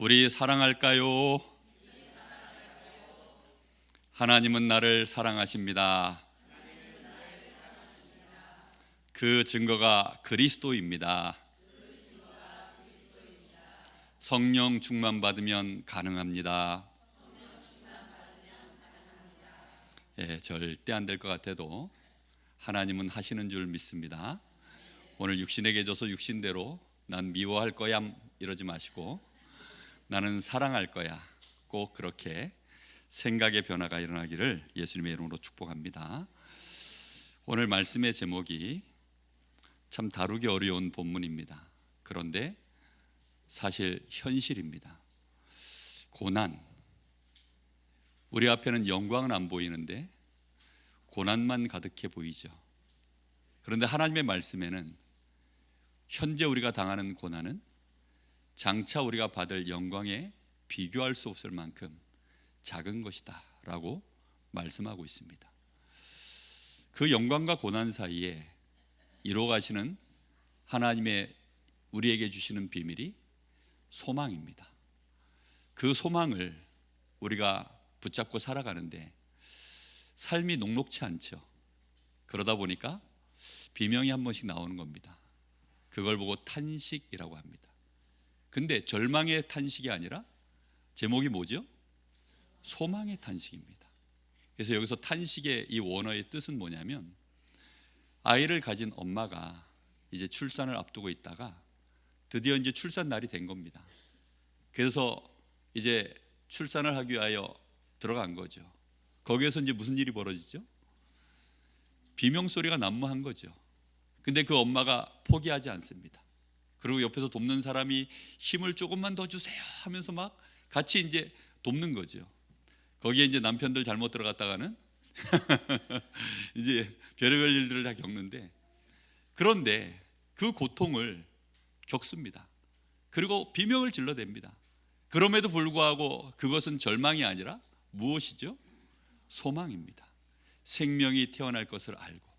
우리 사랑할까요? 하나님은 나를 사랑하십니다. 그 증거가 그리스도입니다. 성령 충만 받으면 가능합니다. 절대 안 될 것 같아도 하나님은 하시는 줄 믿습니다. 오늘 육신에게 줘서 육신대로 난 미워할 거야 이러지 마시고 나는 사랑할 거야, 꼭 그렇게 생각의 변화가 일어나기를 예수님의 이름으로 축복합니다. 오늘 말씀의 제목이 참 다루기 어려운 본문입니다. 그런데 사실 현실입니다. 고난, 우리 앞에는 영광은 안 보이는데 고난만 가득해 보이죠. 그런데 하나님의 말씀에는 현재 우리가 당하는 고난은 장차 우리가 받을 영광에 비교할 수 없을 만큼 작은 것이다 라고 말씀하고 있습니다. 그 영광과 고난 사이에 이루어가시는 하나님의 우리에게 주시는 비밀이 소망입니다. 그 소망을 우리가 붙잡고 살아가는데 삶이 녹록치 않죠. 그러다 보니까 비명이 한 번씩 나오는 겁니다. 그걸 보고 탄식이라고 합니다. 근데 절망의 탄식이 아니라 제목이 뭐죠? 소망의 탄식입니다. 그래서 여기서 탄식의 이 원어의 뜻은 뭐냐면 아이를 가진 엄마가 이제 출산을 앞두고 있다가 드디어 이제 출산 날이 된 겁니다. 그래서 이제 출산을 하기 위하여 들어간 거죠. 거기에서 이제 무슨 일이 벌어지죠? 비명소리가 난무한 거죠. 근데 그 엄마가 포기하지 않습니다. 그리고 옆에서 돕는 사람이 힘을 조금만 더 주세요 하면서 막 같이 이제 돕는 거죠. 거기에 이제 남편들 잘못 들어갔다가는 이제 별의별 일들을 다 겪는데, 그런데 그 고통을 겪습니다. 그리고 비명을 질러댑니다. 그럼에도 불구하고 그것은 절망이 아니라 무엇이죠? 소망입니다. 생명이 태어날 것을 알고,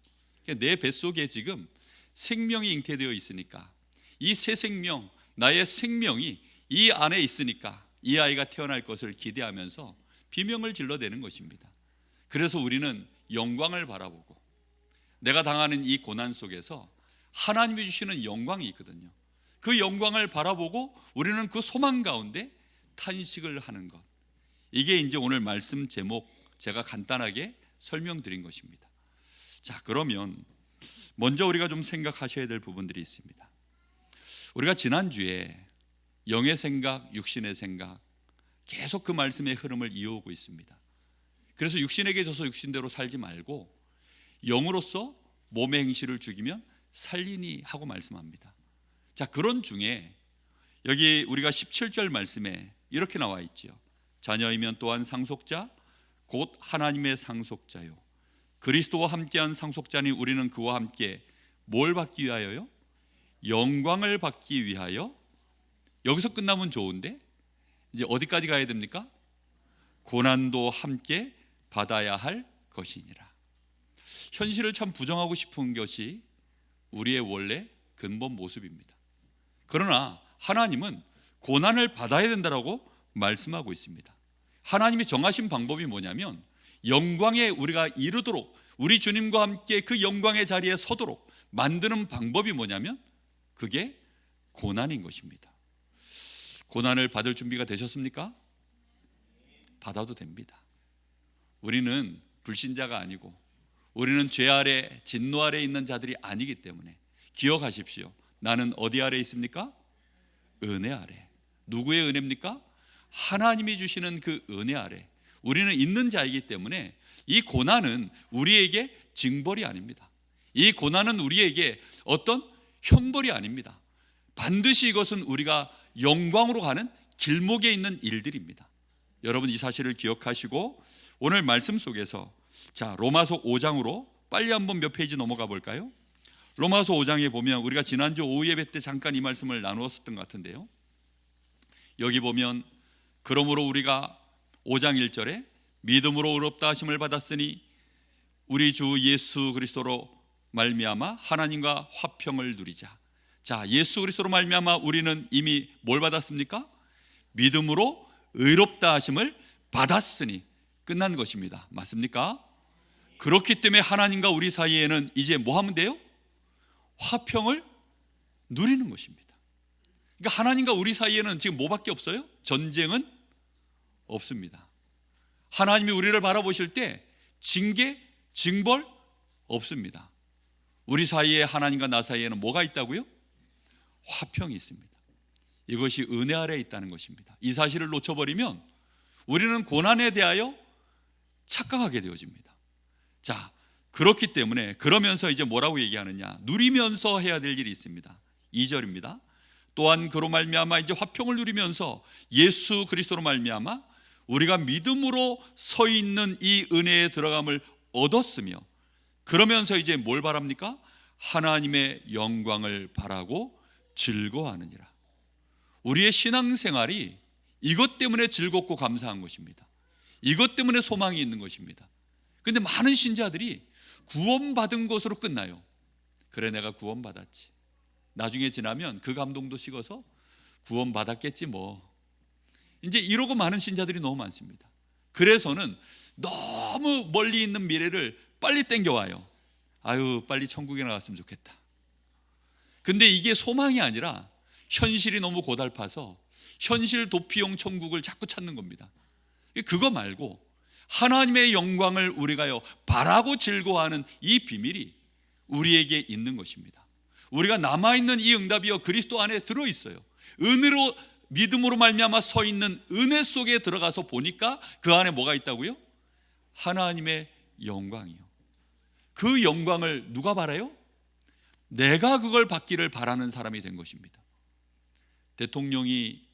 내 뱃속에 지금 생명이 잉태되어 있으니까 이 새 생명, 나의 생명이 이 안에 있으니까 이 아이가 태어날 것을 기대하면서 비명을 질러대는 것입니다. 그래서 우리는 영광을 바라보고 내가 당하는 이 고난 속에서 하나님이 주시는 영광이 있거든요. 그 영광을 바라보고 우리는 그 소망 가운데 탄식을 하는 것, 이게 이제 오늘 말씀 제목 제가 간단하게 설명드린 것입니다. 자, 그러면 먼저 우리가 좀 생각하셔야 될 부분들이 있습니다. 우리가 지난주에 영의 생각, 육신의 생각 계속 그 말씀의 흐름을 이어오고 있습니다. 그래서 육신에게 져서 육신대로 살지 말고 영으로서 몸의 행실을 죽이면 살리니 하고 말씀합니다. 자, 그런 중에 여기 우리가 17절 말씀에 이렇게 나와 있죠. 자녀이면 또한 상속자 곧 하나님의 상속자요 그리스도와 함께한 상속자니 우리는 그와 함께 뭘 받기 위하여요? 영광을 받기 위하여. 여기서 끝나면 좋은데 이제 어디까지 가야 됩니까? 고난도 함께 받아야 할 것이니라. 현실을 참 부정하고 싶은 것이 우리의 원래 근본 모습입니다. 그러나 하나님은 고난을 받아야 된다라고 말씀하고 있습니다. 하나님이 정하신 방법이 뭐냐면 영광에 우리가 이르도록, 우리 주님과 함께 그 영광의 자리에 서도록 만드는 방법이 뭐냐면 그게 고난인 것입니다. 고난을 받을 준비가 되셨습니까? 받아도 됩니다. 우리는 불신자가 아니고 우리는 죄 아래, 진노 아래 있는 자들이 아니기 때문에 기억하십시오. 나는 어디 아래 있습니까? 은혜 아래. 누구의 은혜입니까? 하나님이 주시는 그 은혜 아래 우리는 있는 자이기 때문에 이 고난은 우리에게 징벌이 아닙니다. 이 고난은 우리에게 어떤 형벌이 아닙니다. 반드시 이것은 우리가 영광으로 가는 길목에 있는 일들입니다. 여러분 이 사실을 기억하시고 오늘 말씀 속에서 자, 로마서 5장으로 빨리 한번 몇 페이지 넘어가 볼까요? 로마서 5장에 보면 우리가 지난주 오후 예배 때 잠깐 이 말씀을 나누었었던 것 같은데요. 여기 보면 그러므로 우리가 5장 1절에 믿음으로 의롭다 하심을 받았으니 우리 주 예수 그리스도로 말미암아 하나님과 화평을 누리자. 자, 예수 그리스도로 말미암아 우리는 이미 뭘 받았습니까? 믿음으로 의롭다 하심을 받았으니 끝난 것입니다. 맞습니까? 그렇기 때문에 하나님과 우리 사이에는 이제 뭐 하면 돼요? 화평을 누리는 것입니다. 그러니까 하나님과 우리 사이에는 지금 뭐밖에 없어요? 전쟁은 없습니다. 하나님이 우리를 바라보실 때 징계, 징벌 없습니다. 우리 사이에, 하나님과 나 사이에는 뭐가 있다고요? 화평이 있습니다. 이것이 은혜 아래에 있다는 것입니다. 이 사실을 놓쳐버리면 우리는 고난에 대하여 착각하게 되어집니다. 자, 그렇기 때문에 그러면서 이제 뭐라고 얘기하느냐? 누리면서 해야 될 일이 있습니다. 2절입니다. 또한 그로 말미암아 이제 화평을 누리면서 예수 그리스도로 말미암아 우리가 믿음으로 서 있는 이 은혜에 들어감을 얻었으며, 그러면서 이제 뭘 바랍니까? 하나님의 영광을 바라고 즐거워하느니라. 우리의 신앙생활이 이것 때문에 즐겁고 감사한 것입니다. 이것 때문에 소망이 있는 것입니다. 그런데 많은 신자들이 구원받은 것으로 끝나요. 그래, 내가 구원받았지. 나중에 지나면 그 감동도 식어서 구원받았겠지 뭐. 이제 이러고 많은 신자들이 너무 많습니다. 그래서는 너무 멀리 있는 미래를 빨리 땡겨와요. 아유, 빨리 천국에 나갔으면 좋겠다. 근데 이게 소망이 아니라 현실이 너무 고달파서 현실 도피용 천국을 자꾸 찾는 겁니다. 그거 말고 하나님의 영광을 우리가요 바라고 즐거워하는 이 비밀이 우리에게 있는 것입니다. 우리가 남아있는 이 응답이요 그리스도 안에 들어있어요. 은혜로, 믿음으로 말미암아 서 있는 은혜 속에 들어가서 보니까 그 안에 뭐가 있다고요? 하나님의 영광이요. 그 영광을 누가 바라요? 내가 그걸 받기를 바라는 사람이 된 것입니다. 대통령이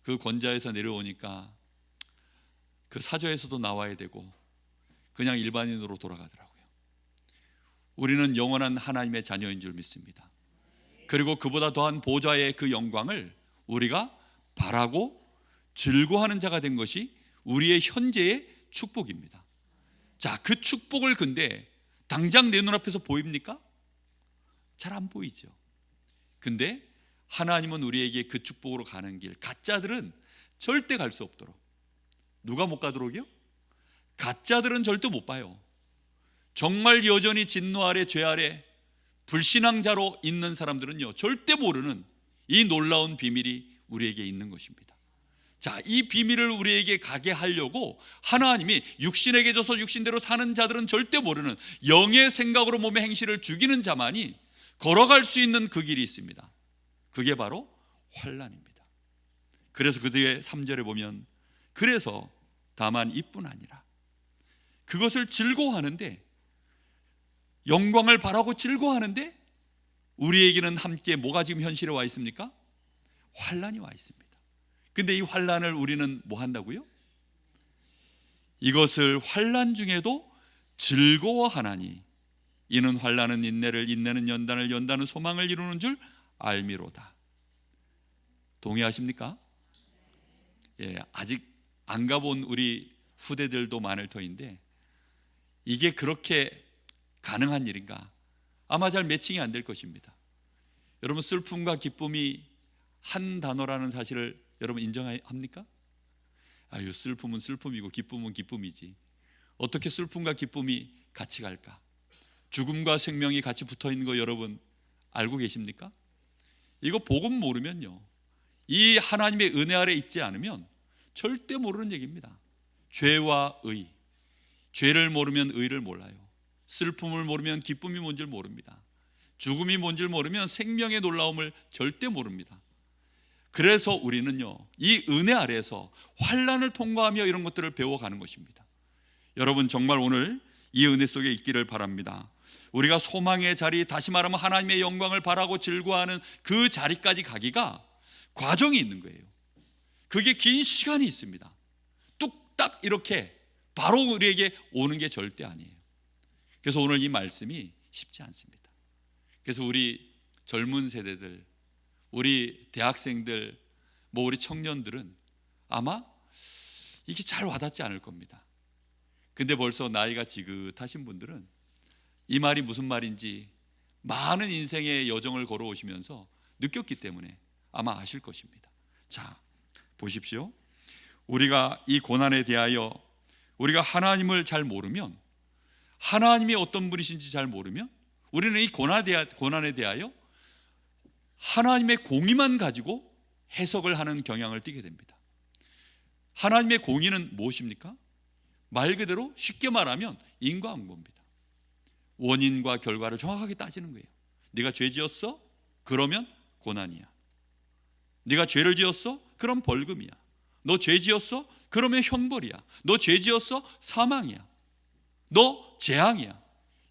그 권좌에서 내려오니까 그 사저에서도 나와야 되고 그냥 일반인으로 돌아가더라고요. 우리는 영원한 하나님의 자녀인 줄 믿습니다. 그리고 그보다 더한 보좌의 그 영광을 우리가 바라고 즐거워하는 자가 된 것이 우리의 현재의 축복입니다. 자, 그 축복을 근데 당장 내 눈앞에서 보입니까? 잘 안 보이죠. 근데 하나님은 우리에게 그 축복으로 가는 길, 가짜들은 절대 갈 수 없도록. 누가 못 가도록이요? 가짜들은 절대 못 봐요. 정말 여전히 진노 아래, 죄 아래 불신앙자로 있는 사람들은요 절대 모르는 이 놀라운 비밀이 우리에게 있는 것입니다. 자, 이 비밀을 우리에게 가게 하려고 하나님이 육신에게 줘서 육신대로 사는 자들은 절대 모르는 영의 생각으로 몸의 행실을 죽이는 자만이 걸어갈 수 있는 그 길이 있습니다. 그게 바로 환난입니다. 그래서 그 뒤에 3절에 보면, 그래서 다만 이뿐 아니라, 그것을 즐거워하는데, 영광을 바라고 즐거워하는데 우리에게는 함께 뭐가 지금 현실에 와 있습니까? 환난이 와 있습니다. 근데 이 환난을 우리는 뭐 한다고요? 이것을 환난 중에도 즐거워하나니 이는 환난은 인내를, 인내는 연단을, 연단은 소망을 이루는 줄 알미로다. 동의하십니까? 예, 아직 안 가본 우리 후대들도 많을 터인데 이게 그렇게 가능한 일인가? 아마 잘 매칭이 안 될 것입니다. 여러분, 슬픔과 기쁨이 한 단어라는 사실을 여러분 인정합니까? 아유, 슬픔은 슬픔이고 기쁨은 기쁨이지. 어떻게 슬픔과 기쁨이 같이 갈까? 죽음과 생명이 같이 붙어 있는 거 여러분 알고 계십니까? 이거 복음 모르면요, 이 하나님의 은혜 아래 있지 않으면 절대 모르는 얘기입니다. 죄와 의, 죄를 모르면 의를 몰라요. 슬픔을 모르면 기쁨이 뭔지 모릅니다. 죽음이 뭔지 모르면 생명의 놀라움을 절대 모릅니다. 그래서 우리는요 이 은혜 아래에서 환난을 통과하며 이런 것들을 배워가는 것입니다. 여러분, 정말 오늘 이 은혜 속에 있기를 바랍니다. 우리가 소망의 자리, 다시 말하면 하나님의 영광을 바라고 즐거워하는 그 자리까지 가기가 과정이 있는 거예요. 그게 긴 시간이 있습니다. 뚝딱 이렇게 바로 우리에게 오는 게 절대 아니에요. 그래서 오늘 이 말씀이 쉽지 않습니다. 그래서 우리 젊은 세대들, 우리 대학생들, 우리 청년들은 아마 이게 잘 와닿지 않을 겁니다. 근데 벌써 나이가 지긋하신 분들은 이 말이 무슨 말인지 많은 인생의 여정을 걸어오시면서 느꼈기 때문에 아마 아실 것입니다. 자, 보십시오. 우리가 이 고난에 대하여 우리가 하나님을 잘 모르면, 하나님이 어떤 분이신지 잘 모르면, 우리는 이 고난에 대하여 하나님의 공의만 가지고 해석을 하는 경향을 띠게 됩니다. 하나님의 공의는 무엇입니까? 말 그대로 쉽게 말하면 인과응보입니다. 원인과 결과를 정확하게 따지는 거예요. 네가 죄 지었어? 그러면 고난이야. 네가 죄를 지었어? 그럼 벌금이야. 너 죄 지었어? 그러면 형벌이야. 너 죄 지었어? 사망이야. 너 재앙이야.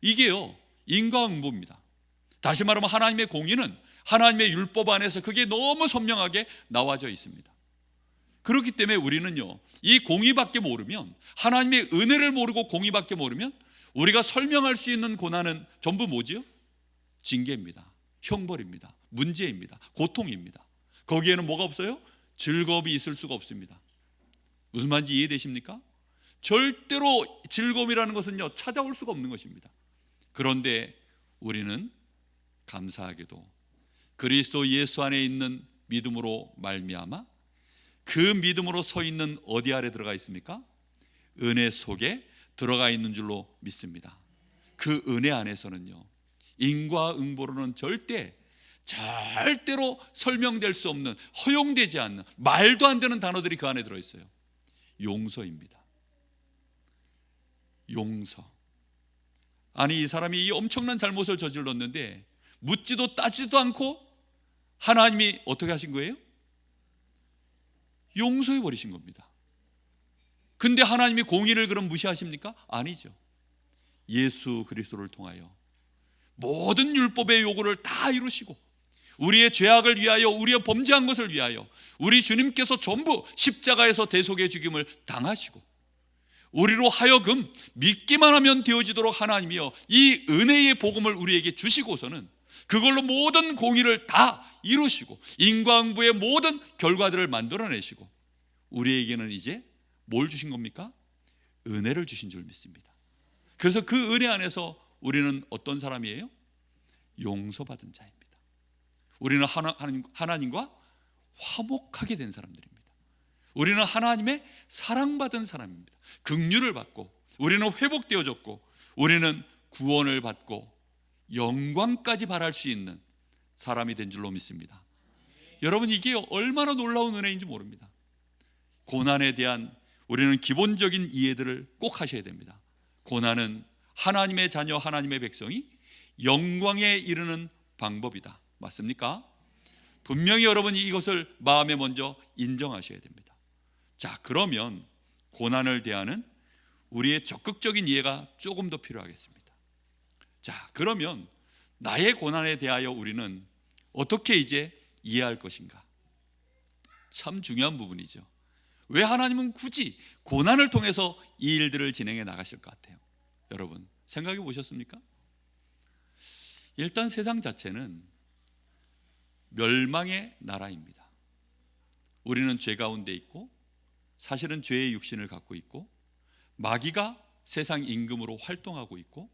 이게요, 인과응보입니다. 다시 말하면 하나님의 공의는 하나님의 율법 안에서 그게 너무 선명하게 나와져 있습니다. 그렇기 때문에 우리는요, 이 공의밖에 모르면, 하나님의 은혜를 모르고 공의밖에 모르면 우리가 설명할 수 있는 고난은 전부 뭐지요? 징계입니다. 형벌입니다. 문제입니다. 고통입니다. 거기에는 뭐가 없어요? 즐거움이 있을 수가 없습니다. 무슨 말인지 이해되십니까? 절대로 즐거움이라는 것은요, 찾아올 수가 없는 것입니다. 그런데 우리는 감사하게도 그리스도 예수 안에 있는 믿음으로 말미암아 그 믿음으로 서 있는 어디 아래 들어가 있습니까? 은혜 속에 들어가 있는 줄로 믿습니다. 그 은혜 안에서는요, 인과응보로는 절대로 설명될 수 없는, 허용되지 않는, 말도 안 되는 단어들이 그 안에 들어있어요. 용서입니다. 용서. 아니, 이 사람이 이 엄청난 잘못을 저질렀는데 묻지도 따지도 않고 하나님이 어떻게 하신 거예요? 용서해 버리신 겁니다. 근데 하나님이 공의를 그럼 무시하십니까? 아니죠. 예수 그리스도를 통하여 모든 율법의 요구를 다 이루시고 우리의 죄악을 위하여, 우리의 범죄한 것을 위하여 우리 주님께서 전부 십자가에서 대속의 죽임을 당하시고 우리로 하여금 믿기만 하면 되어지도록 하나님이여 이 은혜의 복음을 우리에게 주시고서는 그걸로 모든 공의를 다 이루시고 인과응보의 모든 결과들을 만들어내시고 우리에게는 이제 뭘 주신 겁니까? 은혜를 주신 줄 믿습니다. 그래서 그 은혜 안에서 우리는 어떤 사람이에요? 용서받은 자입니다. 우리는 하나님과 화목하게 된 사람들입니다. 우리는 하나님의 사랑받은 사람입니다. 긍휼을 받고 우리는 회복되어졌고 우리는 구원을 받고 영광까지 바랄 수 있는 사람이 된 줄로 믿습니다. 여러분, 이게 얼마나 놀라운 은혜인지 모릅니다. 고난에 대한 우리는 기본적인 이해들을 꼭 하셔야 됩니다. 고난은 하나님의 자녀, 하나님의 백성이 영광에 이르는 방법이다. 맞습니까? 분명히 여러분이 이것을 마음에 먼저 인정하셔야 됩니다. 자, 그러면 고난을 대하는 우리의 적극적인 이해가 조금 더 필요하겠습니다. 자, 그러면 나의 고난에 대하여 우리는 어떻게 이제 이해할 것인가? 참 중요한 부분이죠. 왜 하나님은 굳이 고난을 통해서 이 일들을 진행해 나가실 것 같아요? 여러분, 생각해 보셨습니까? 일단 세상 자체는 멸망의 나라입니다. 우리는 죄 가운데 있고 사실은 죄의 육신을 갖고 있고 마귀가 세상 임금으로 활동하고 있고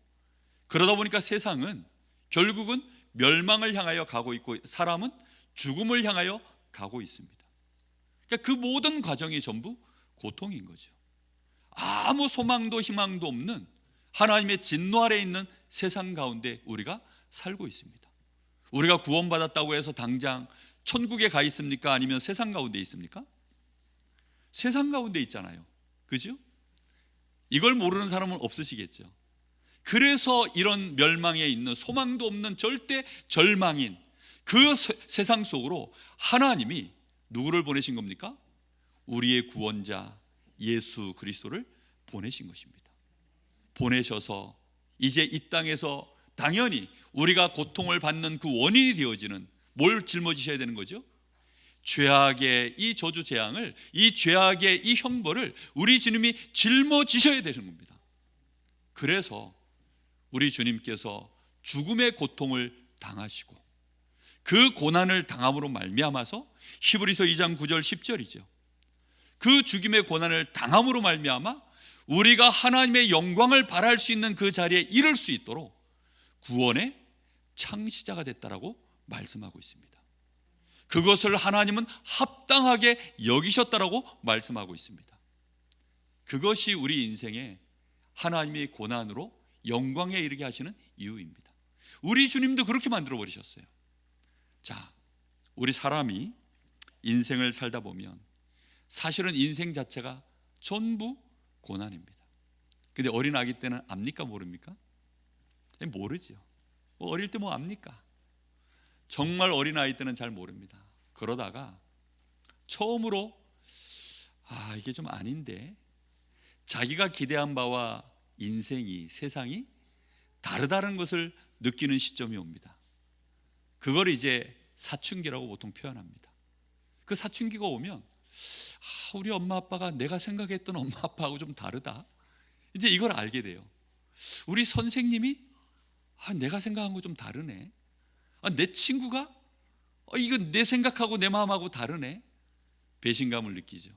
그러다 보니까 세상은 결국은 멸망을 향하여 가고 있고 사람은 죽음을 향하여 가고 있습니다. 그러니까 그 모든 과정이 전부 고통인 거죠. 아무 소망도 희망도 없는 하나님의 진노 아래 있는 세상 가운데 우리가 살고 있습니다. 우리가 구원받았다고 해서 당장 천국에 가 있습니까? 아니면 세상 가운데 있습니까? 세상 가운데 있잖아요. 그죠? 이걸 모르는 사람은 없으시겠죠. 그래서 이런 멸망에 있는 소망도 없는 절대 절망인 그 세상 속으로 하나님이 누구를 보내신 겁니까? 우리의 구원자 예수 그리스도를 보내신 것입니다. 보내셔서 이제 이 땅에서 당연히 우리가 고통을 받는 그 원인이 되어지는 뭘 짊어지셔야 되는 거죠? 죄악의 이 저주 재앙을, 이 죄악의 이 형벌을 우리 주님이 짊어지셔야 되는 겁니다. 그래서 우리 주님께서 죽음의 고통을 당하시고 그 고난을 당함으로 말미암아서 히브리서 2장 9절 10절이죠. 그 죽임의 고난을 당함으로 말미암아 우리가 하나님의 영광을 발할 수 있는 그 자리에 이를 수 있도록 구원의 창시자가 됐다라고 말씀하고 있습니다. 그것을 하나님은 합당하게 여기셨다라고 말씀하고 있습니다. 그것이 우리 인생에 하나님의 고난으로 영광에 이르게 하시는 이유입니다. 우리 주님도 그렇게 만들어 버리셨어요. 자, 우리 사람이 인생을 살다 보면 사실은 인생 자체가 전부 고난입니다. 근데 어린 아기 때는 압니까 모릅니까? 모르죠. 어릴 때 뭐 압니까? 정말 어린 아이 때는 잘 모릅니다. 그러다가 처음으로 이게 좀 아닌데, 자기가 기대한 바와 인생이, 세상이 다르다는 것을 느끼는 시점이 옵니다. 그걸 이제 사춘기라고 보통 표현합니다. 그 사춘기가 오면 우리 엄마 아빠가 내가 생각했던 엄마 아빠하고 좀 다르다, 이제 이걸 알게 돼요. 우리 선생님이 내가 생각한 거 좀 다르네. 내 친구가 이건 내 생각하고 내 마음하고 다르네. 배신감을 느끼죠.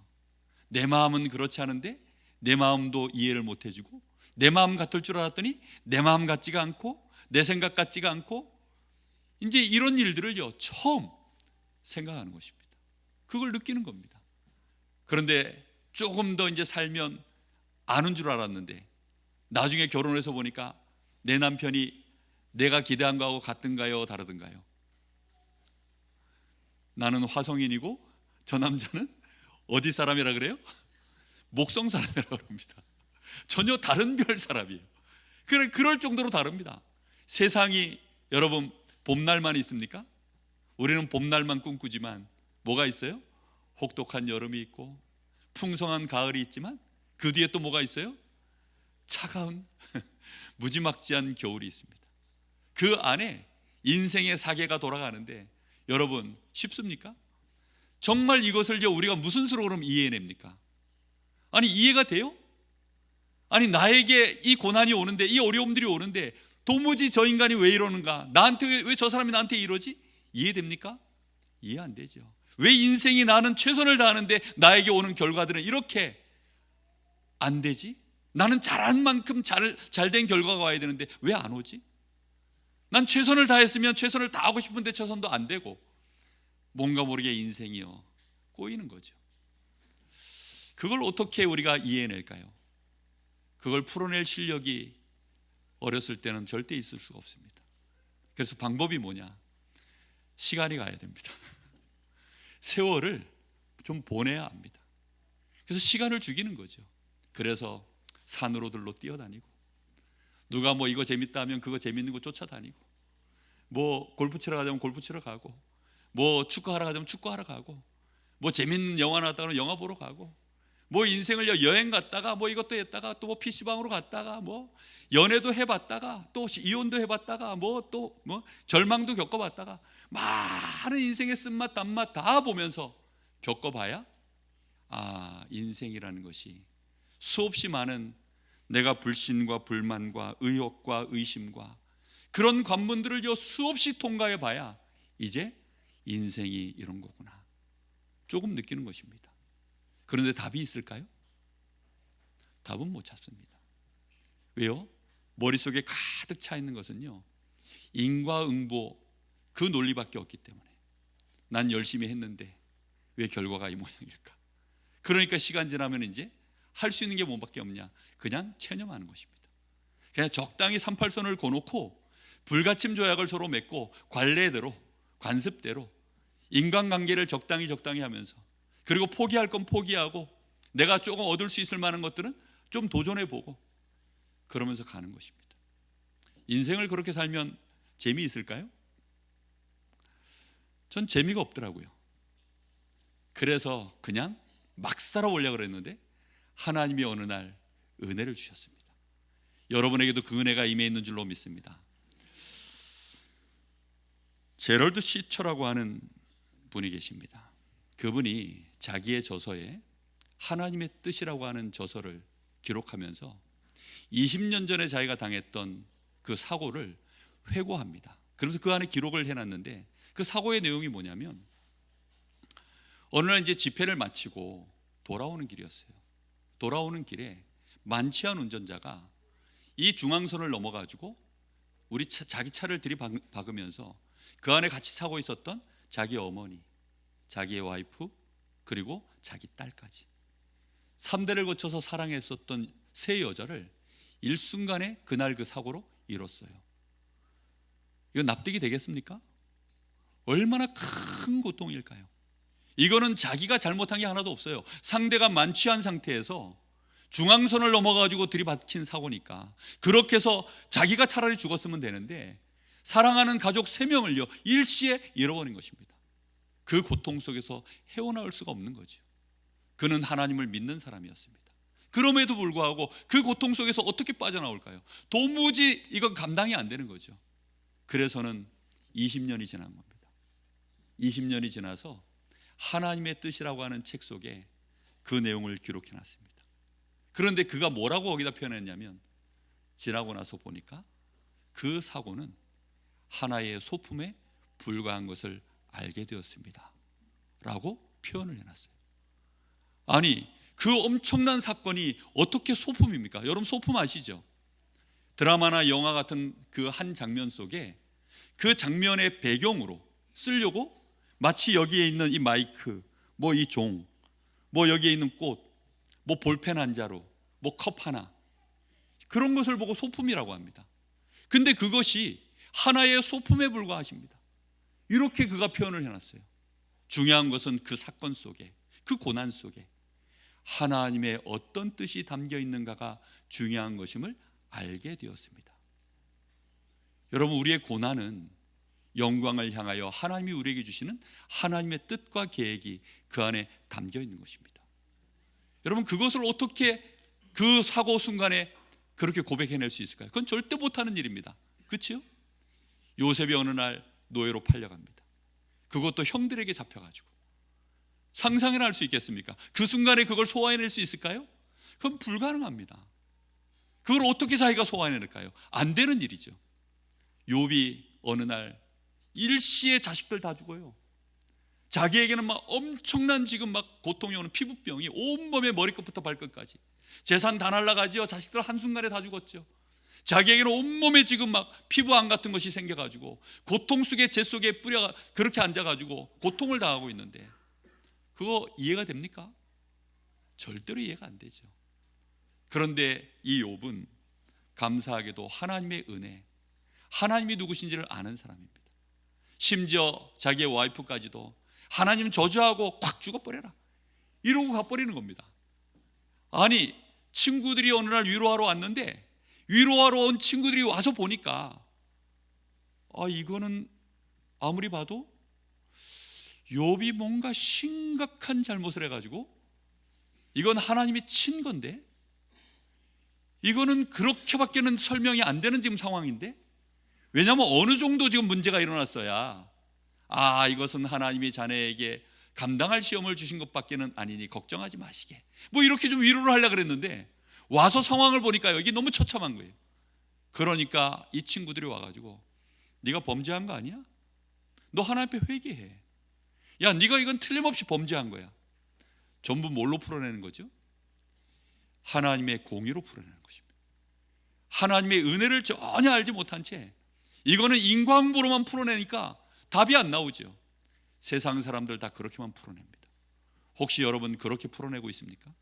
내 마음은 그렇지 않은데 내 마음도 이해를 못 해주고, 내 마음 같을 줄 알았더니 내 마음 같지가 않고 내 생각 같지가 않고, 이제 이런 일들을요 처음 생각하는 것입니다. 그걸 느끼는 겁니다. 그런데 조금 더 이제 살면 아는 줄 알았는데 나중에 결혼해서 보니까 내 남편이 내가 기대한 거하고 같든가요, 다르든가요? 나는 화성인이고 저 남자는 어디 사람이라 그래요? 목성 사람이라고 합니다. 전혀 다른 별 사람이에요. 그럴 정도로 다릅니다. 세상이 여러분 봄날만 있습니까? 우리는 봄날만 꿈꾸지만 뭐가 있어요? 혹독한 여름이 있고 풍성한 가을이 있지만 그 뒤에 또 뭐가 있어요? 차가운 무지막지한 겨울이 있습니다. 그 안에 인생의 사계가 돌아가는데 여러분 쉽습니까? 정말 이것을 우리가 무슨 수로 그럼 이해해냅니까? 아니 이해가 돼요? 아니 나에게 이 고난이 오는데, 이 어려움들이 오는데 도무지 저 인간이 왜 이러는가, 나한테 왜 저 사람이 나한테 이러지? 이해됩니까? 이해 안 되죠. 왜 인생이 나는 최선을 다하는데 나에게 오는 결과들은 이렇게 안 되지? 나는 잘한 만큼 잘된 결과가 와야 되는데 왜 안 오지? 난 최선을 다했으면 최선을 다하고 싶은데 최선도 안 되고, 뭔가 모르게 인생이요 꼬이는 거죠. 그걸 어떻게 우리가 이해해낼까요? 그걸 풀어낼 실력이 어렸을 때는 절대 있을 수가 없습니다. 그래서 방법이 뭐냐? 시간이 가야 됩니다. 세월을 좀 보내야 합니다. 그래서 시간을 죽이는 거죠. 그래서 산으로들로 뛰어다니고, 누가 뭐 이거 재밌다 하면 그거 재밌는 거 쫓아다니고, 뭐 골프 치러 가자면 골프 치러 가고, 뭐 축구하러 가자면 축구하러 가고, 뭐 재밌는 영화 나왔다면 영화 보러 가고, 뭐 인생을 여행 갔다가 뭐 이것도 했다가 또 뭐 PC방으로 갔다가 뭐 연애도 해봤다가 또 이혼도 해봤다가 뭐 또 뭐 절망도 겪어봤다가 많은 인생의 쓴맛 단맛 다 보면서 겪어봐야 인생이라는 것이 수없이 많은 내가 불신과 불만과 의혹과 의심과 그런 관문들을 수없이 통과해 봐야 이제 인생이 이런 거구나 조금 느끼는 것입니다. 그런데 답이 있을까요? 답은 못 찾습니다. 왜요? 머릿속에 가득 차 있는 것은요 인과응보 그 논리밖에 없기 때문에, 난 열심히 했는데 왜 결과가 이 모양일까? 그러니까 시간 지나면 이제 할 수 있는 게 뭐밖에 없냐? 그냥 체념하는 것입니다. 그냥 적당히 38선을 거놓고 불가침 조약을 서로 맺고 관례대로 관습대로 인간관계를 적당히 하면서, 그리고 포기할 건 포기하고 내가 조금 얻을 수 있을 만한 것들은 좀 도전해보고 그러면서 가는 것입니다. 인생을 그렇게 살면 재미있을까요? 전 재미가 없더라고요. 그래서 그냥 막 살아오려고 그랬는데 하나님이 어느 날 은혜를 주셨습니다. 여러분에게도 그 은혜가 임해 있는 줄로 믿습니다. 제럴드 시처라고 하는 분이 계십니다. 그분이 자기의 저서에 하나님의 뜻이라고 하는 저서를 기록하면서 20년 전에 자기가 당했던 그 사고를 회고합니다. 그래서 그 안에 기록을 해놨는데, 그 사고의 내용이 뭐냐면 어느 날 이제 집회를 마치고 돌아오는 길이었어요. 돌아오는 길에 만취한 운전자가 이 중앙선을 넘어가지고 자기 차를 들이박으면서 그 안에 같이 타고 있었던 자기 어머니, 자기의 와이프, 그리고 자기 딸까지 3대를 거쳐서 사랑했었던 세 여자를 일순간에 그날 그 사고로 잃었어요. 이건 납득이 되겠습니까? 얼마나 큰 고통일까요? 이거는 자기가 잘못한 게 하나도 없어요. 상대가 만취한 상태에서 중앙선을 넘어가지고 들이박힌 사고니까 그렇게 해서 자기가 차라리 죽었으면 되는데 사랑하는 가족 3명을요 일시에 잃어버린 것입니다. 그 고통 속에서 헤어나올 수가 없는 거죠. 그는 하나님을 믿는 사람이었습니다. 그럼에도 불구하고 그 고통 속에서 어떻게 빠져나올까요? 도무지 이건 감당이 안 되는 거죠. 그래서는 20년이 지난 겁니다. 20년이 지나서 하나님의 뜻이라고 하는 책 속에 그 내용을 기록해 놨습니다. 그런데 그가 뭐라고 거기다 표현했냐면, 지나고 나서 보니까 그 사고는 하나의 소품에 불과한 것을 알게 되었습니다 라고 표현을 해놨어요. 아니, 그 엄청난 사건이 어떻게 소품입니까? 여러분 소품 아시죠? 드라마나 영화 같은 그 한 장면 속에 그 장면의 배경으로 쓰려고 마치 여기에 있는 이 마이크, 뭐 이 종, 뭐 여기에 있는 꽃, 뭐 볼펜 한 자루, 뭐 컵 하나, 그런 것을 보고 소품이라고 합니다. 근데 그것이 하나의 소품에 불과하십니다. 이렇게 그가 표현을 해놨어요. 중요한 것은 그 사건 속에, 그 고난 속에 하나님의 어떤 뜻이 담겨 있는가가 중요한 것임을 알게 되었습니다. 여러분, 우리의 고난은 영광을 향하여 하나님이 우리에게 주시는 하나님의 뜻과 계획이 그 안에 담겨 있는 것입니다. 여러분, 그것을 어떻게 그 사고 순간에 그렇게 고백해낼 수 있을까요? 그건 절대 못하는 일입니다. 그렇죠? 요셉이 어느 날 노예로 팔려갑니다. 그것도 형들에게 잡혀가지고. 상상을 할 수 있겠습니까? 그 순간에 그걸 소화해낼 수 있을까요? 그건 불가능합니다. 그걸 어떻게 자기가 소화해낼까요? 안 되는 일이죠. 욥이 어느 날 일시에 자식들 다 죽어요. 자기에게는 막 엄청난 지금 막 고통이 오는 피부병이 온몸에 머리끝부터 발끝까지, 재산 다 날라가지요. 자식들 한순간에 다 죽었죠. 자기에게는 온몸에 지금 막 피부암 같은 것이 생겨가지고 고통 속에 재 속에 뿌려가 그렇게 앉아가지고 고통을 당하고 있는데, 그거 이해가 됩니까? 절대로 이해가 안 되죠. 그런데 이 욥은 감사하게도 하나님의 은혜, 하나님이 누구신지를 아는 사람입니다. 심지어 자기의 와이프까지도 하나님 저주하고 콱 죽어버려라 이러고 가버리는 겁니다. 아니, 친구들이 어느 날 위로하러 왔는데 위로하러 온 친구들이 와서 보니까 이거는 아무리 봐도 욥이 뭔가 심각한 잘못을 해가지고 이건 하나님이 친 건데, 이거는 그렇게밖에는 설명이 안 되는 지금 상황인데, 왜냐하면 어느 정도 지금 문제가 일어났어야 이것은 하나님이 자네에게 감당할 시험을 주신 것밖에는 아니니 걱정하지 마시게, 뭐 이렇게 좀 위로를 하려고 그랬는데 와서 상황을 보니까 이게 너무 처참한 거예요. 그러니까 이 친구들이 와가지고 네가 범죄한 거 아니야? 너 하나님 앞에 회개해. 야, 네가 이건 틀림없이 범죄한 거야. 전부 뭘로 풀어내는 거죠? 하나님의 공의로 풀어내는 것입니다. 하나님의 은혜를 전혀 알지 못한 채 이거는 인과응보로만 풀어내니까 답이 안 나오죠. 세상 사람들 다 그렇게만 풀어냅니다. 혹시 여러분 그렇게 풀어내고 있습니까?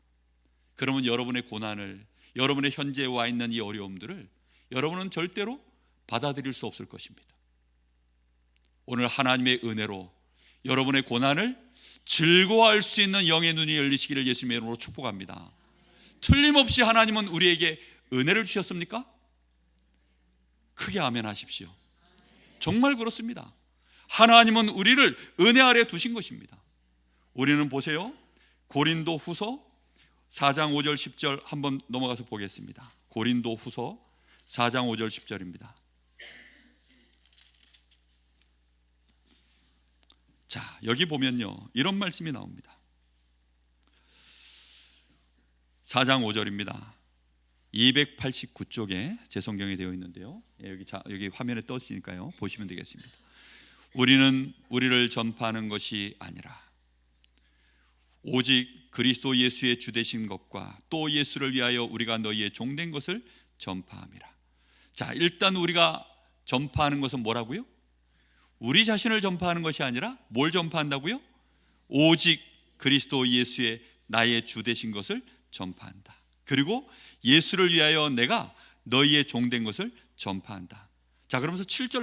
그러면 여러분의 고난을, 여러분의 현재에 와 있는 이 어려움들을 여러분은 절대로 받아들일 수 없을 것입니다. 오늘 하나님의 은혜로 여러분의 고난을 즐거워할 수 있는 영의 눈이 열리시기를 예수님의 이름으로 축복합니다. 틀림없이 하나님은 우리에게 은혜를 주셨습니까? 크게 아멘 하십시오. 정말 그렇습니다. 하나님은 우리를 은혜 아래 두신 것입니다. 우리는 보세요, 고린도 후서 4장 5절 10절 한번 넘어가서 보겠습니다. 고린도 후서 4장 5절 10절입니다. 자, 여기 보면요, 이런 말씀이 나옵니다. 4장 5절입니다. 289쪽에 제 성경에 되어 있는데요, 여기 화면에 떴으니까요 보시면 되겠습니다. 우리는 우리를 전파하는 것이 아니라 오직 그리스도 예수의 주되신 것과 또 예수를 위하여 우리가 너희의 종된 것을 전파함이라. 자, 일단 우리가 전파하는 것은 뭐라고요? 우리 자신을 전파하는 것이 아니라 뭘 전파한다고요? 오직 그리스도 예수의 나의 주 되신 것을 전파한다. 그리고 예수를 위하여 내가 너희의 종 된 것을 전파한다. 자, 그러면서 7절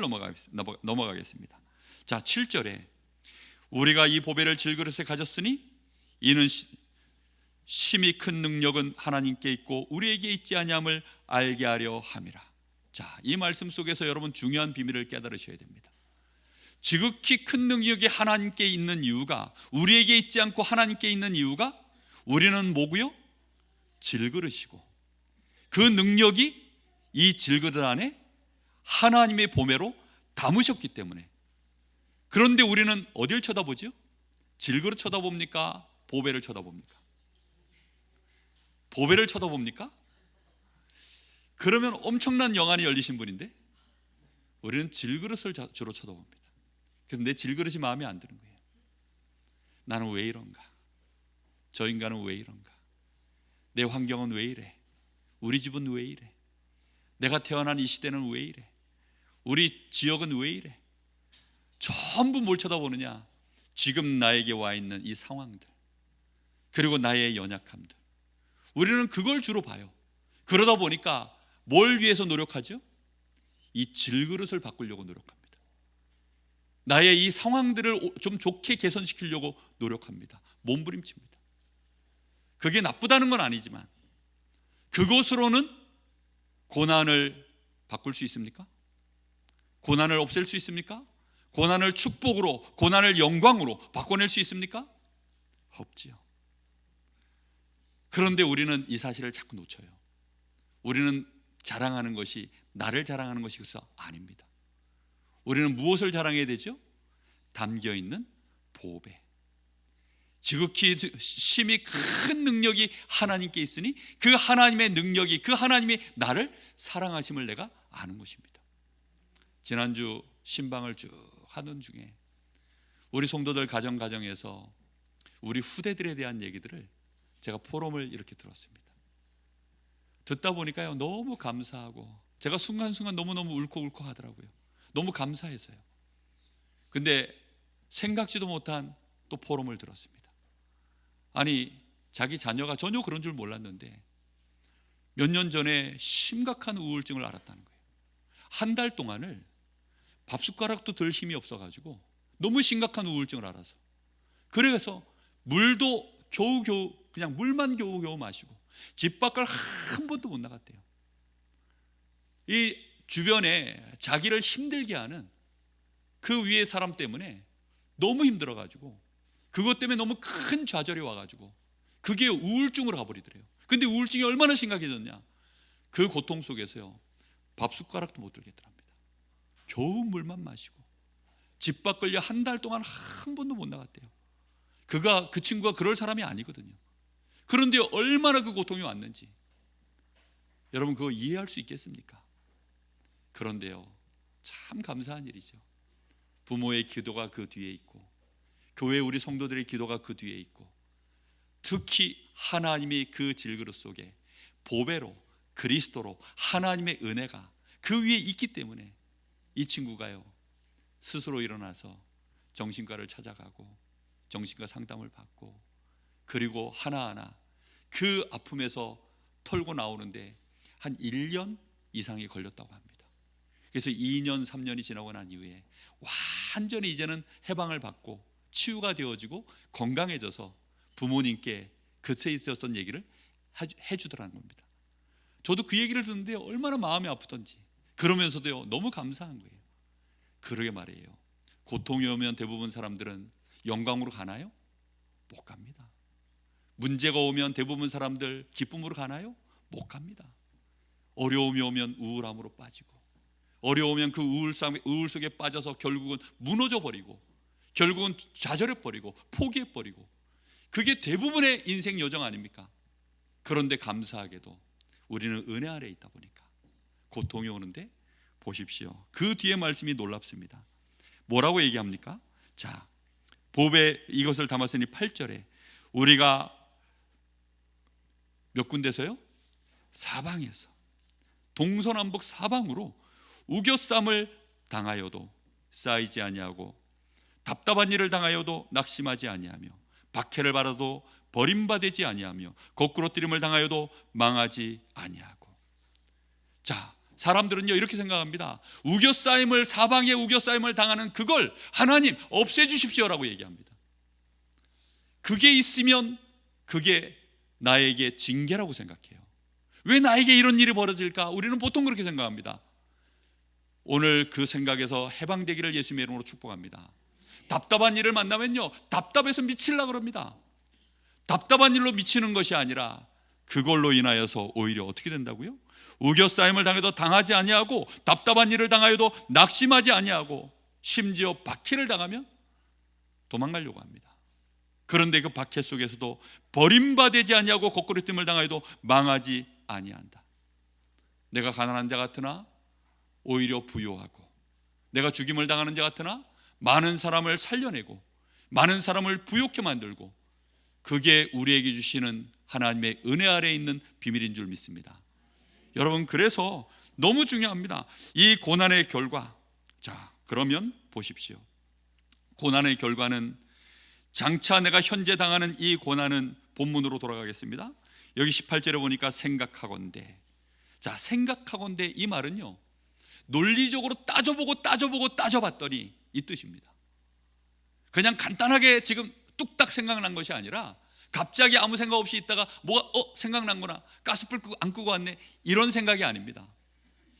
넘어가겠습니다. 자, 7절에 우리가 이 보배를 질그릇에 가졌으니 이는 심히 큰 능력은 하나님께 있고 우리에게 있지 아니함을 알게 하려 함이라. 자, 이 말씀 속에서 여러분 중요한 비밀을 깨달으셔야 됩니다. 지극히 큰 능력이 하나님께 있는 이유가, 우리에게 있지 않고 하나님께 있는 이유가, 우리는 뭐고요? 질그릇이고, 그 능력이 이 질그릇 안에 하나님의 보배로 담으셨기 때문에. 그런데 우리는 어딜 쳐다보죠? 질그릇 쳐다봅니까? 보배를 쳐다봅니까? 보배를 쳐다봅니까? 그러면 엄청난 영안이 열리신 분인데, 우리는 질그릇을 주로 쳐다봅니다. 그래서 내 질그릇이 마음에 안 드는 거예요. 나는 왜 이런가? 저 인간은 왜 이런가? 내 환경은 왜 이래? 우리 집은 왜 이래? 내가 태어난 이 시대는 왜 이래? 우리 지역은 왜 이래? 전부 뭘 쳐다보느냐? 지금 나에게 와 있는 이 상황들, 그리고 나의 연약함들, 우리는 그걸 주로 봐요. 그러다 보니까 뭘 위해서 노력하죠? 이 질그릇을 바꾸려고 노력합니다. 나의 이 상황들을 좀 좋게 개선시키려고 노력합니다. 몸부림칩니다. 그게 나쁘다는 건 아니지만, 그것으로는 고난을 바꿀 수 있습니까? 고난을 없앨 수 있습니까? 고난을 축복으로, 고난을 영광으로 바꿔낼 수 있습니까? 없지요. 그런데 우리는 이 사실을 자꾸 놓쳐요. 우리는 자랑하는 것이 나를 자랑하는 것이 그래서 아닙니다. 우리는 무엇을 자랑해야 되죠? 담겨있는 보배, 지극히 심히 큰 능력이 하나님께 있으니 그 하나님의 능력이, 그 하나님이 나를 사랑하심을 내가 아는 것입니다. 지난주 신방을 쭉 하던 중에 우리 성도들 가정에서 우리 후대들에 대한 얘기들을 제가 포럼을 이렇게 들었습니다. 듣다 보니까요, 너무 감사하고 제가 순간순간 너무너무 울컥울컥 하더라고요. 너무 감사해서요. 근데 생각지도 못한 또 포럼을 들었습니다. 아니, 자기 자녀가 전혀 그런 줄 몰랐는데 몇 년 전에 심각한 우울증을 앓았다는 거예요. 한 달 동안을 밥숟가락도 들 힘이 없어가지고 너무 심각한 우울증을 앓아서, 그래서 물도 겨우겨우, 그냥 물만 겨우겨우 마시고 집 밖을 한 번도 못 나갔대요. 이 주변에 자기를 힘들게 하는 그 위에 사람 때문에 너무 힘들어가지고, 그것 때문에 너무 큰 좌절이 와가지고 그게 우울증으로 가버리더래요. 근데 우울증이 얼마나 심각해졌냐? 그 고통 속에서요, 밥숟가락도 못 들겠더랍니다. 겨우 물만 마시고 집 밖을 한 달 동안 한 번도 못 나갔대요. 그 친구가 그럴 사람이 아니거든요. 그런데 얼마나 그 고통이 왔는지 여러분 그거 이해할 수 있겠습니까? 그런데요, 참 감사한 일이죠. 부모의 기도가 그 뒤에 있고, 교회 우리 성도들의 기도가 그 뒤에 있고, 특히 하나님이 그 질그릇 속에 보배로, 그리스도로 하나님의 은혜가 그 위에 있기 때문에 이 친구가요, 스스로 일어나서 정신과를 찾아가고 정신과 상담을 받고, 그리고 하나하나 그 아픔에서 털고 나오는데 한 1년 이상이 걸렸다고 합니다. 그래서 2년 3년이 지나고 난 이후에 완전히 이제는 해방을 받고 치유가 되어지고 건강해져서 부모님께 그때 있었던 얘기를 해주더라는 겁니다. 저도 그 얘기를 듣는데 얼마나 마음이 아프던지, 그러면서도요 너무 감사한 거예요. 그러게 말이에요. 고통이 오면 대부분 사람들은 영광으로 가나요? 못 갑니다. 문제가 오면 대부분 사람들 기쁨으로 가나요? 못 갑니다. 어려움이 오면 우울함으로 빠지고, 어려우면 그 우울 속에 빠져서 결국은 무너져 버리고, 결국은 좌절해 버리고 포기해 버리고, 그게 대부분의 인생 여정 아닙니까? 그런데 감사하게도 우리는 은혜 아래 있다 보니까 고통이 오는데, 보십시오, 그 뒤에 말씀이 놀랍습니다. 뭐라고 얘기합니까? 자, 보배 이것을 담았으니 8절에 우리가 몇 군데서요? 사방에서, 동서남북 사방으로 우겨쌈을 당하여도 쌓이지 아니하고 답답한 일을 당하여도 낙심하지 아니하며 박해를 받아도 버림받지 아니하며 거꾸로 뜨림을 당하여도 망하지 아니하고. 자, 사람들은요 이렇게 생각합니다. 우겨싸임을, 사방에 우겨싸임을 당하는 그걸 하나님 없애주십시오라고 얘기합니다. 그게 있으면 그게 나에게 징계라고 생각해요. 왜 나에게 이런 일이 벌어질까? 우리는 보통 그렇게 생각합니다. 오늘 그 생각에서 해방되기를 예수님의 이름으로 축복합니다. 답답한 일을 만나면요 답답해서 미치려고 그럽니다. 답답한 일로 미치는 것이 아니라 그걸로 인하여서 오히려 어떻게 된다고요? 우겨싸임을 당해도 당하지 아니하고, 답답한 일을 당하여도 낙심하지 아니하고, 심지어 박해를 당하면 도망가려고 합니다. 그런데 그 박해 속에서도 버림받지 아니하고 거꾸로 뜸을 당하여도 망하지 아니한다. 내가 가난한 자 같으나 오히려 부요하고, 내가 죽임을 당하는 자 같으나 많은 사람을 살려내고 많은 사람을 부욕해 만들고, 그게 우리에게 주시는 하나님의 은혜 아래에 있는 비밀인 줄 믿습니다. 여러분, 그래서 너무 중요합니다. 이 고난의 결과. 자, 그러면 보십시오. 고난의 결과는, 장차 내가 현재 당하는 이 고난은, 본문으로 돌아가겠습니다. 여기 18절에 보니까 생각하건대. 자, 생각하건대, 이 말은요 논리적으로 따져봤더니 이 뜻입니다. 그냥 간단하게 지금 뚝딱 생각난 것이 아니라 갑자기 아무 생각 없이 있다가 뭐가 생각난구나, 가스불 안 끄고 왔네, 이런 생각이 아닙니다.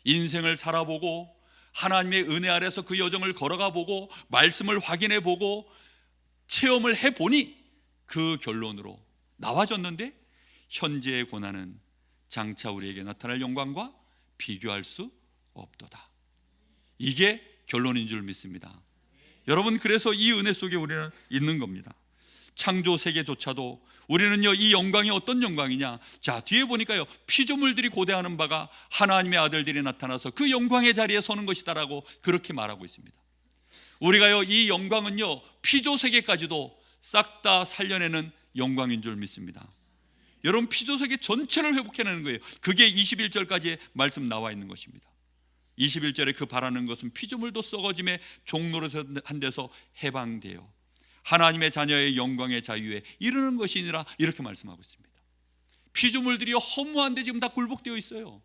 인생을 살아보고 하나님의 은혜 아래서 그 여정을 걸어가 보고 말씀을 확인해 보고 체험을 해보니 그 결론으로 나와졌는데, 현재의 고난은 장차 우리에게 나타날 영광과 비교할 수 없도다. 이게 결론인 줄 믿습니다. 여러분, 그래서 이 은혜 속에 우리는 있는 겁니다. 창조 세계조차도 우리는요 이 영광이 어떤 영광이냐, 자 뒤에 보니까요 피조물들이 고대하는 바가 하나님의 아들들이 나타나서 그 영광의 자리에 서는 것이다라고 그렇게 말하고 있습니다. 우리가요 이 영광은요 피조 세계까지도 싹 다 살려내는 영광인 줄 믿습니다. 여러분, 피조 세계 전체를 회복해내는 거예요. 그게 21절까지의 말씀 나와 있는 것입니다. 21절에 그 바라는 것은 피조물도 썩어짐에 종노릇한 데서 해방되어 하나님의 자녀의 영광의 자유에 이르는 것이니라, 이렇게 말씀하고 있습니다. 피조물들이 허무한데 지금 다 굴복되어 있어요.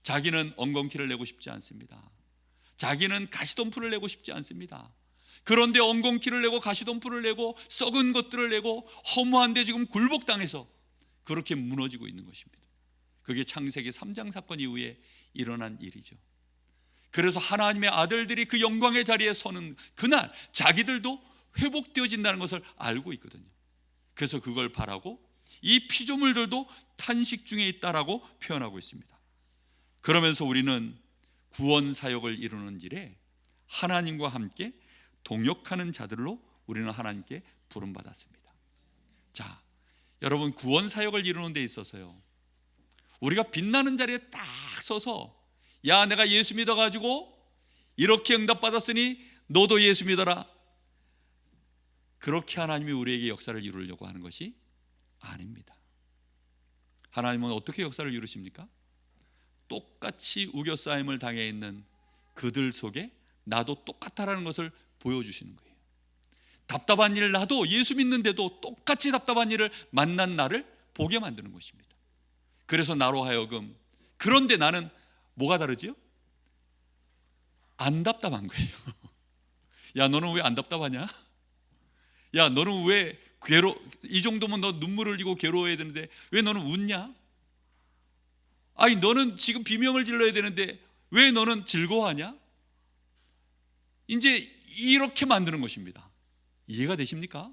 자기는 엉겅퀴를 내고 싶지 않습니다. 자기는 가시덤불을 내고 싶지 않습니다. 그런데 엉겅퀴를 내고 가시덤불을 내고 썩은 것들을 내고 허무한데 지금 굴복당해서 그렇게 무너지고 있는 것입니다. 그게 창세기 3장 사건 이후에 일어난 일이죠. 그래서 하나님의 아들들이 그 영광의 자리에 서는 그날 자기들도 회복되어진다는 것을 알고 있거든요. 그래서 그걸 바라고 이 피조물들도 탄식 중에 있다라고 표현하고 있습니다. 그러면서 우리는 구원 사역을 이루는 일에 하나님과 함께 동역하는 자들로 우리는 하나님께 부름받았습니다. 자, 여러분, 구원 사역을 이루는 데 있어서요 우리가 빛나는 자리에 딱 서서, 야 내가 예수 믿어가지고 이렇게 응답받았으니 너도 예수 믿어라, 그렇게 하나님이 우리에게 역사를 이루려고 하는 것이 아닙니다. 하나님은 어떻게 역사를 이루십니까? 똑같이 우겨싸임을 당해 있는 그들 속에 나도 똑같다라는 것을 보여주시는 거예요. 답답한 일을, 나도 예수 믿는데도 똑같이 답답한 일을 만난 나를 보게 만드는 것입니다. 그래서 나로 하여금, 그런데 나는 뭐가 다르지요? 안 답답한 거예요. 야 너는 왜 안 답답하냐? 야 너는 왜 이 정도면 너 눈물을 흘리고 괴로워해야 되는데 왜 너는 웃냐? 아니 너는 지금 비명을 질러야 되는데 왜 너는 즐거워하냐? 이제 이렇게 만드는 것입니다. 이해가 되십니까?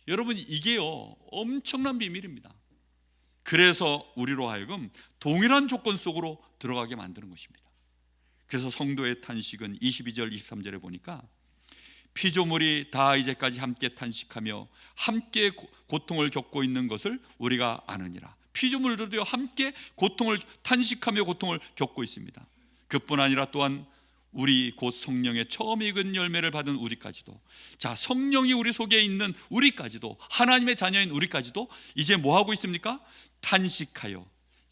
여러분, 이게요 엄청난 비밀입니다. 그래서 우리로 하여금 동일한 조건 속으로 들어가게 만드는 것입니다. 그래서 성도의 탄식은 22절 23절에 보니까 피조물이 다 이제까지 함께 탄식하며 함께 고통을 겪고 있는 것을 우리가 아느니라. 피조물들도 함께 고통을 탄식하며 고통을 겪고 있습니다. 그뿐 아니라 또한 우리 곧 성령의 처음 익은 열매를 받은 우리까지도, 자 성령이 우리 속에 있는 우리까지도, 하나님의 자녀인 우리까지도 이제 뭐 하고 있습니까? 탄식하여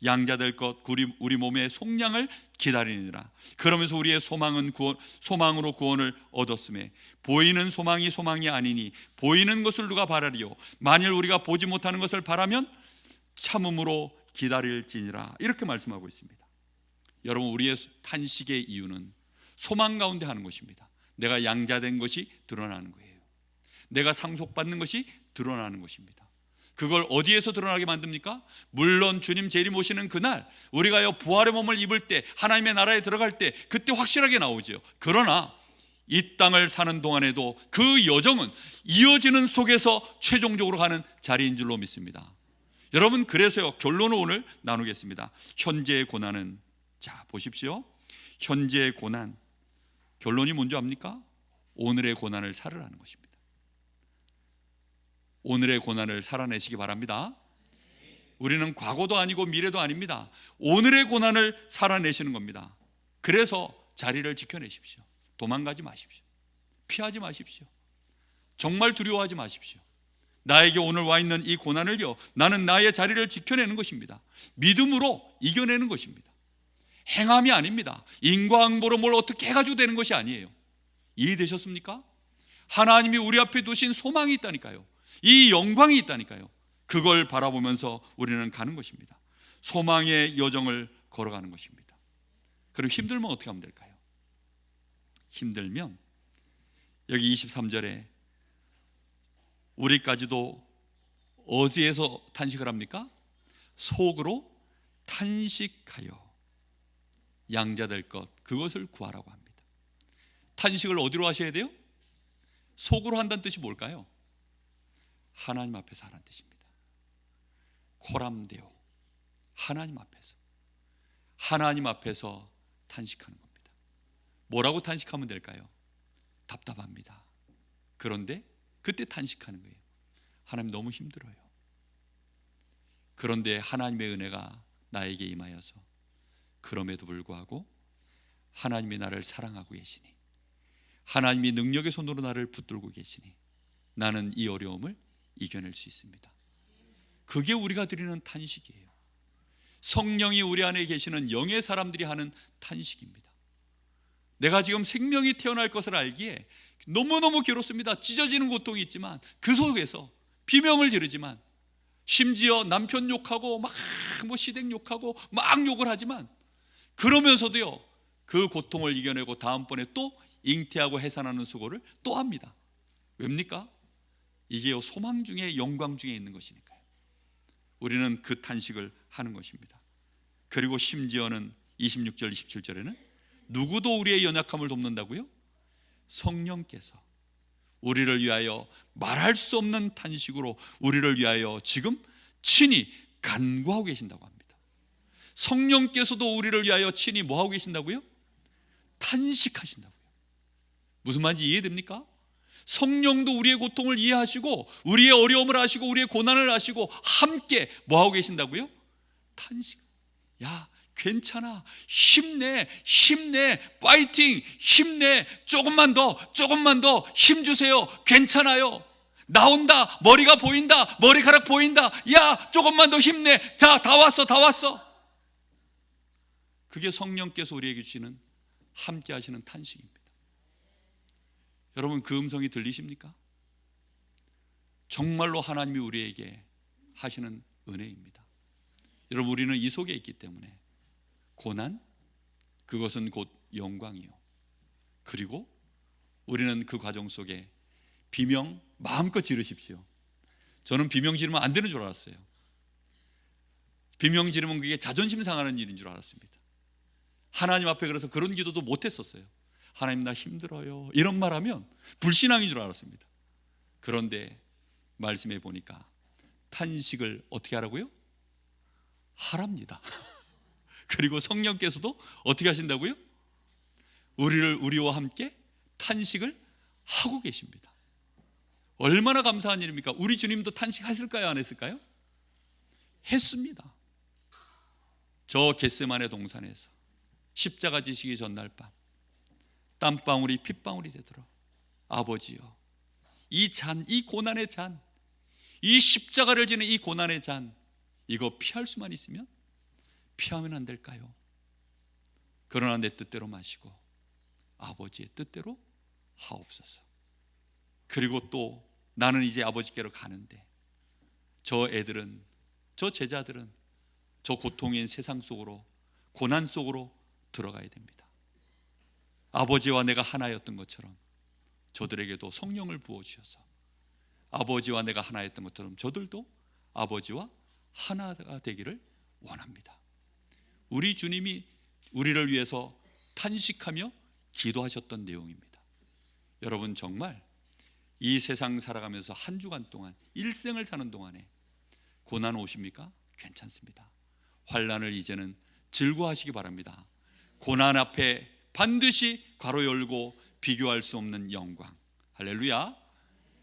양자될 것 우리 몸의 속량을 기다리니라. 그러면서 우리의 소망으로 구원을 얻었음에 보이는 소망이 아니니 보이는 것을 누가 바라리요. 만일 우리가 보지 못하는 것을 바라면 참음으로 기다릴지니라. 이렇게 말씀하고 있습니다. 여러분, 우리의 탄식의 이유는 소망 가운데 하는 것입니다. 내가 양자된 것이 드러나는 거예요. 내가 상속받는 것이 드러나는 것입니다. 그걸 어디에서 드러나게 만듭니까? 물론 주님 재림 오시는 그날 우리가 부활의 몸을 입을 때, 하나님의 나라에 들어갈 때, 그때 확실하게 나오죠. 그러나 이 땅을 사는 동안에도 그 여정은 이어지는 속에서 최종적으로 가는 자리인 줄로 믿습니다. 여러분, 그래서요, 결론을 오늘 나누겠습니다. 현재의 고난은, 자 보십시오, 현재의 고난, 결론이 뭔지 압니까? 오늘의 고난을 살으라는 것입니다. 오늘의 고난을 살아내시기 바랍니다. 우리는 과거도 아니고 미래도 아닙니다. 오늘의 고난을 살아내시는 겁니다. 그래서 자리를 지켜내십시오. 도망가지 마십시오. 피하지 마십시오. 정말 두려워하지 마십시오. 나에게 오늘 와 있는 이 고난을요, 나는 나의 자리를 지켜내는 것입니다. 믿음으로 이겨내는 것입니다. 행함이 아닙니다. 인과응보로 뭘 어떻게 해가지고 되는 것이 아니에요. 이해되셨습니까? 하나님이 우리 앞에 두신 소망이 있다니까요. 이 영광이 있다니까요. 그걸 바라보면서 우리는 가는 것입니다. 소망의 여정을 걸어가는 것입니다. 그럼 힘들면 어떻게 하면 될까요? 힘들면 여기 23절에 우리까지도 어디에서 탄식을 합니까? 속으로 탄식하여 양자될 것, 그것을 구하라고 합니다. 탄식을 어디로 하셔야 돼요? 속으로 한다는 뜻이 뭘까요? 하나님 앞에서 하라는 뜻입니다. 코람데오, 하나님 앞에서 탄식하는 겁니다. 뭐라고 탄식하면 될까요? 답답합니다. 그런데 그때 탄식하는 거예요. 하나님, 너무 힘들어요. 그런데 하나님의 은혜가 나에게 임하여서 그럼에도 불구하고 하나님이 나를 사랑하고 계시니, 하나님이 능력의 손으로 나를 붙들고 계시니 나는 이 어려움을 이겨낼 수 있습니다. 그게 우리가 드리는 탄식이에요. 성령이 우리 안에 계시는 영의 사람들이 하는 탄식입니다. 내가 지금 생명이 태어날 것을 알기에 너무너무 괴롭습니다. 찢어지는 고통이 있지만 그 속에서 비명을 지르지만, 심지어 남편 욕하고 막 시댁 욕하고 막 욕을 하지만, 그러면서도요, 그 고통을 이겨내고 다음번에 또 잉태하고 해산하는 수고를 또 합니다. 왜입니까? 이게 소망 중에 영광 중에 있는 것이니까요. 우리는 그 탄식을 하는 것입니다. 그리고 심지어는 26절 27절에는 누구도 우리의 연약함을 돕는다고요? 성령께서 우리를 위하여 말할 수 없는 탄식으로 우리를 위하여 지금 친히 간구하고 계신다고 합니다. 성령께서도 우리를 위하여 친히 뭐하고 계신다고요? 탄식하신다고요. 무슨 말인지 이해됩니까? 성령도 우리의 고통을 이해하시고 우리의 어려움을 아시고 우리의 고난을 아시고 함께 뭐하고 계신다고요? 탄식. 야, 괜찮아, 힘내, 파이팅, 힘내, 조금만 더 힘주세요, 괜찮아요, 나온다, 머리가 보인다, 머리카락 보인다, 야, 조금만 더 힘내, 자, 다 왔어. 그게 성령께서 우리에게 주시는 함께 하시는 탄식입니다. 여러분, 그 음성이 들리십니까? 정말로 하나님이 우리에게 하시는 은혜입니다. 여러분, 우리는 이 속에 있기 때문에 고난, 그것은 곧 영광이요. 그리고 우리는 그 과정 속에 비명 마음껏 지르십시오. 저는 비명 지르면 안 되는 줄 알았어요. 비명 지르면 그게 자존심 상하는 일인 줄 알았습니다. 하나님 앞에 그래서 그런 기도도 못했었어요. 하나님, 나 힘들어요, 이런 말하면 불신앙인 줄 알았습니다. 그런데 말씀해 보니까 탄식을 어떻게 하라고요? 하랍니다. 그리고 성령께서도 어떻게 하신다고요? 우리와 함께 탄식을 하고 계십니다. 얼마나 감사한 일입니까? 우리 주님도 탄식하실까요, 안 했을까요? 했습니다. 저 겟세마네 동산에서 십자가 지시기 전날 밤 땀방울이 핏방울이 되도록, 아버지여, 이 잔, 이 고난의 잔, 이 십자가를 지는 이 고난의 잔, 이거 피할 수만 있으면 피하면 안 될까요? 그러나 내 뜻대로 마시고 아버지의 뜻대로 하옵소서. 그리고 또 나는 이제 아버지께로 가는데 저 애들은, 저 제자들은 저 고통인 세상 속으로, 고난 속으로 들어가야 됩니다. 아버지와 내가 하나였던 것처럼 저들에게도 성령을 부어주셔서 아버지와 내가 하나였던 것처럼 저들도 아버지와 하나가 되기를 원합니다. 우리 주님이 우리를 위해서 탄식하며 기도하셨던 내용입니다. 여러분, 정말 이 세상 살아가면서 한 주간 동안, 일생을 사는 동안에 고난 오십니까? 괜찮습니다. 환난을 이제는 즐거워하시기 바랍니다. 고난 앞에 반드시 괄호 열고 비교할 수 없는 영광, 할렐루야.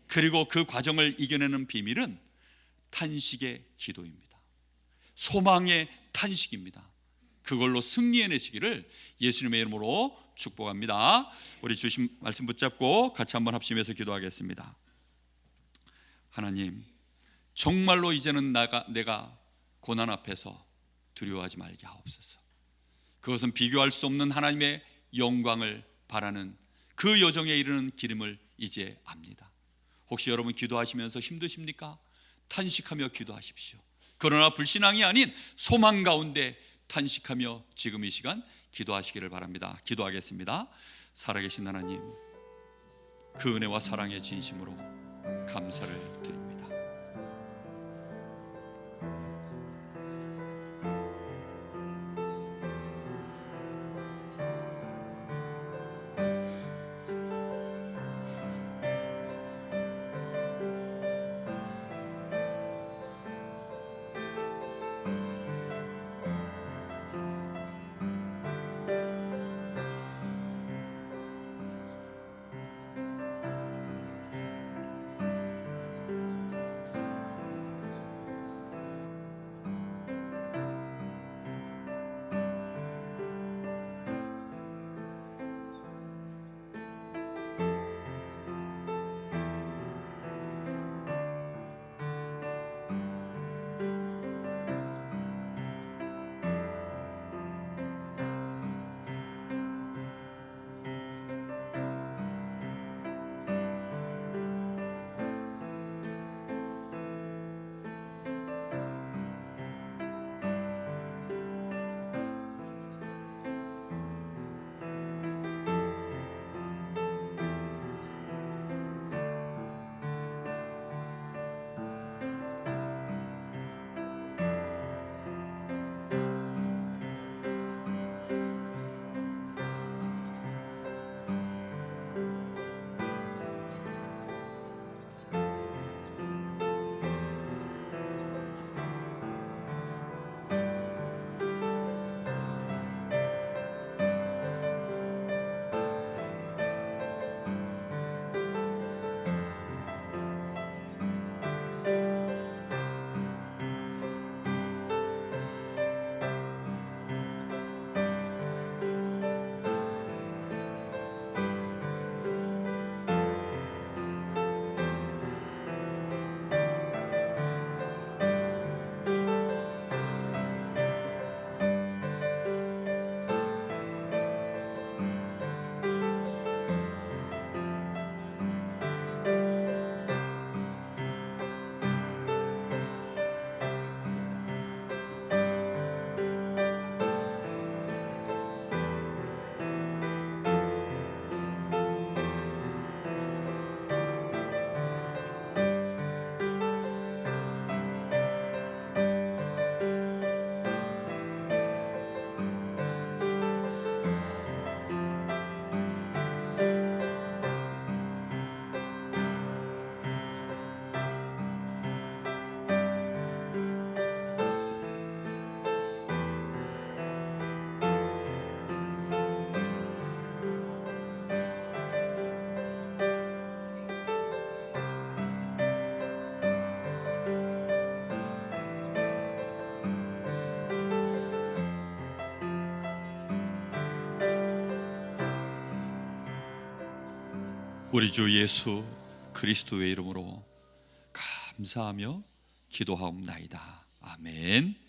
그리고 그 과정을 이겨내는 비밀은 탄식의 기도입니다. 소망의 탄식입니다. 그걸로 승리해내시기를 예수님의 이름으로 축복합니다. 우리 주신 말씀 붙잡고 같이 한번 합심해서 기도하겠습니다. 하나님, 정말로 이제는 내가 고난 앞에서 두려워하지 말게 하옵소서. 그것은 비교할 수 없는 하나님의 영광을 바라는 그 여정에 이르는 길임을 이제 압니다. 혹시 여러분 기도하시면서 힘드십니까? 탄식하며 기도하십시오. 그러나 불신앙이 아닌 소망 가운데 탄식하며 지금 이 시간 기도하시기를 바랍니다. 기도하겠습니다. 살아계신 하나님, 그 은혜와 사랑의 진심으로 감사를 드립니다. 우리 주 예수 그리스도의 이름으로 감사하며 기도하옵나이다. 아멘.